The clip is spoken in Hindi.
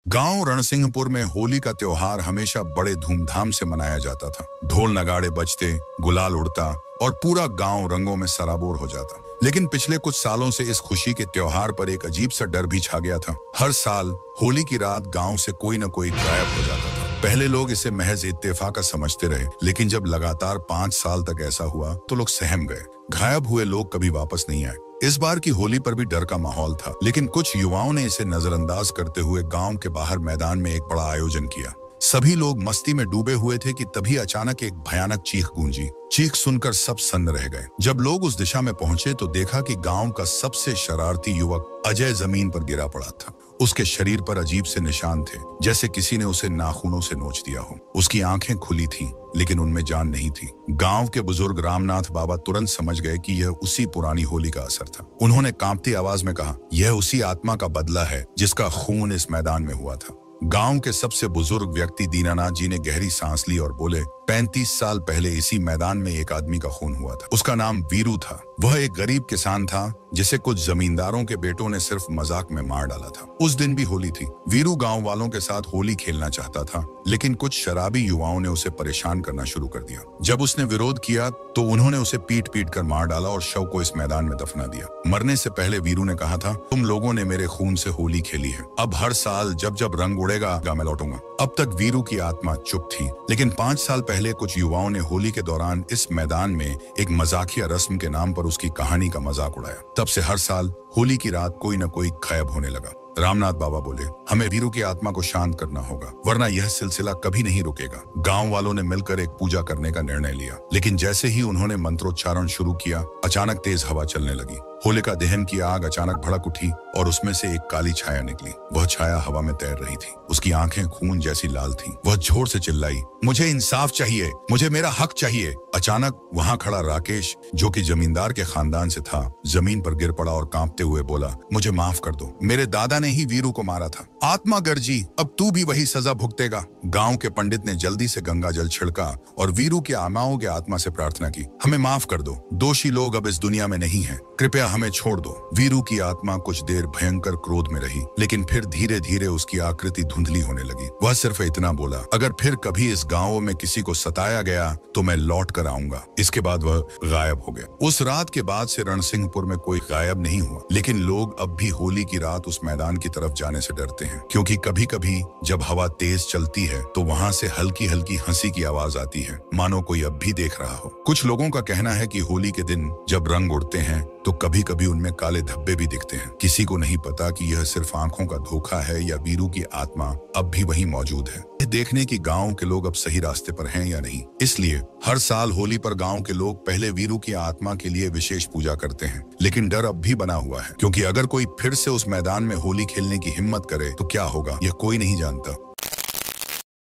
गांव रणसिंहपुर में होली का त्योहार हमेशा बड़े धूमधाम से मनाया जाता था। ढोल नगाड़े बजते, गुलाल उड़ता और पूरा गांव रंगों में सराबोर हो जाता। लेकिन पिछले कुछ सालों से इस खुशी के त्योहार पर एक अजीब सा डर भी छा गया था। हर साल होली की रात गांव से कोई न कोई गायब हो जाता था। पहले लोग इसे महज इत्तेफाक समझते रहे, लेकिन जब लगातार 5 साल तक ऐसा हुआ तो लोग सहम गए। गायब हुए लोग कभी वापस नहीं आए। इस बार की होली पर भी डर का माहौल था, लेकिन कुछ युवाओं ने इसे नजरअंदाज करते हुए गांव के बाहर मैदान में एक बड़ा आयोजन किया। सभी लोग मस्ती में डूबे हुए थे कि तभी अचानक एक भयानक चीख गूंजी। चीख सुनकर सब सन्न रह गए। जब लोग उस दिशा में पहुंचे तो देखा कि गांव का सबसे शरारती युवक अजय जमीन पर गिरा पड़ा था। उसके शरीर पर अजीब से निशान थे, जैसे किसी ने उसे नाखूनों से नोच दिया हो। उसकी आंखें खुली थीं, लेकिन उनमें जान नहीं थी। गांव के बुजुर्ग रामनाथ बाबा तुरंत समझ गए कि यह उसी पुरानी होली का असर था। उन्होंने कांपती आवाज में कहा, यह उसी आत्मा का बदला है जिसका खून इस मैदान में हुआ था। गांव के सबसे बुजुर्ग व्यक्ति दीनानाथ जी ने गहरी सांस ली और बोले, 35 साल पहले इसी मैदान में एक आदमी का खून हुआ था। उसका नाम वीरू था। वह एक गरीब किसान था जिसे कुछ जमींदारों के बेटों ने सिर्फ मजाक में मार डाला था। उस दिन भी होली थी। वीरू गांव वालों के साथ होली खेलना चाहता था, लेकिन कुछ शराबी युवाओं ने उसे परेशान करना शुरू कर दिया। जब उसने विरोध किया तो उन्होंने उसे पीट पीट कर मार डाला और शव को इस मैदान में दफना दिया। मरने से पहले वीरू ने कहा था, तुम लोगों ने मेरे खून से होली खेली है, अब हर साल जब जब रंग उड़ेगा मैं लौटूंगा। अब तक वीरू की आत्मा चुप थी, लेकिन 5 साल पहले कुछ युवाओं ने होली के दौरान इस मैदान में एक मजाकिया रस्म के नाम पर उसकी कहानी का मजाक उड़ाया। तब से हर साल होली की रात कोई न कोई गायब होने लगा। रामनाथ बाबा बोले, हमें वीरू की आत्मा को शांत करना होगा, वरना यह सिलसिला कभी नहीं रुकेगा। गांव वालों ने मिलकर एक पूजा करने का निर्णय लिया, लेकिन जैसे ही उन्होंने मंत्रोच्चारण शुरू किया, अचानक तेज हवा चलने लगी। होलिका दहन की आग अचानक भड़क उठी और उसमें से एक काली छाया निकली। वह छाया हवा में तैर रही थी। उसकी आंखें खून जैसी लाल थीं। वह जोर से चिल्लाई, मुझे इंसाफ चाहिए, मुझे मेरा हक चाहिए। अचानक वहां खड़ा राकेश, जो कि जमींदार के खानदान से था, जमीन पर गिर पड़ा और कांपते हुए बोला, मुझे माफ कर दो, मेरे दादा ने ही वीरू को मारा था। आत्मा गर्जी, अब तू भी वही सजा भुगतेगा। गांव के पंडित ने जल्दी से गंगा जल छिड़का और वीरू की आत्माओं के आत्मा से प्रार्थना की, हमें माफ कर दो, दोषी लोग अब इस दुनिया में नहीं है, कृपया हमें छोड़ दो। वीरू की आत्मा कुछ देर भयंकर क्रोध में रही, लेकिन फिर धीरे धीरे उसकी आकृति धुंधली होने लगी। वह सिर्फ इतना बोला, अगर फिर कभी इस गांव में किसी को सताया गया तो मैं लौट कर आऊंगा। इसके बाद वह गायब हो गया। उस रात के बाद से रणसिंहपुर में कोई गायब नहीं हुआ, लेकिन लोग अब भी होली की रात उस मैदान की तरफ जाने से डरते हैं, क्योंकि कभी कभी जब हवा तेज चलती है तो वहां से हल्की हल्की हंसी की आवाज आती है, मानो कोई अब भी देख रहा हो। कुछ लोगों का कहना है कि होली के दिन जब रंग उड़ते हैं तो कभी कभी उनमें काले धब्बे भी दिखते हैं। किसी को नहीं पता कि यह सिर्फ आंखों का धोखा है या वीरू की आत्मा अब भी वहीं मौजूद है। यह देखने की गांव के लोग अब सही रास्ते पर हैं या नहीं। इसलिए हर साल होली पर गांव के लोग पहले वीरू की आत्मा के लिए विशेष पूजा करते हैं, लेकिन डर अब भी बना हुआ है, क्योंकि अगर कोई फिर से उस मैदान में होली खेलने की हिम्मत करे तो क्या होगा, यह कोई नहीं जानता।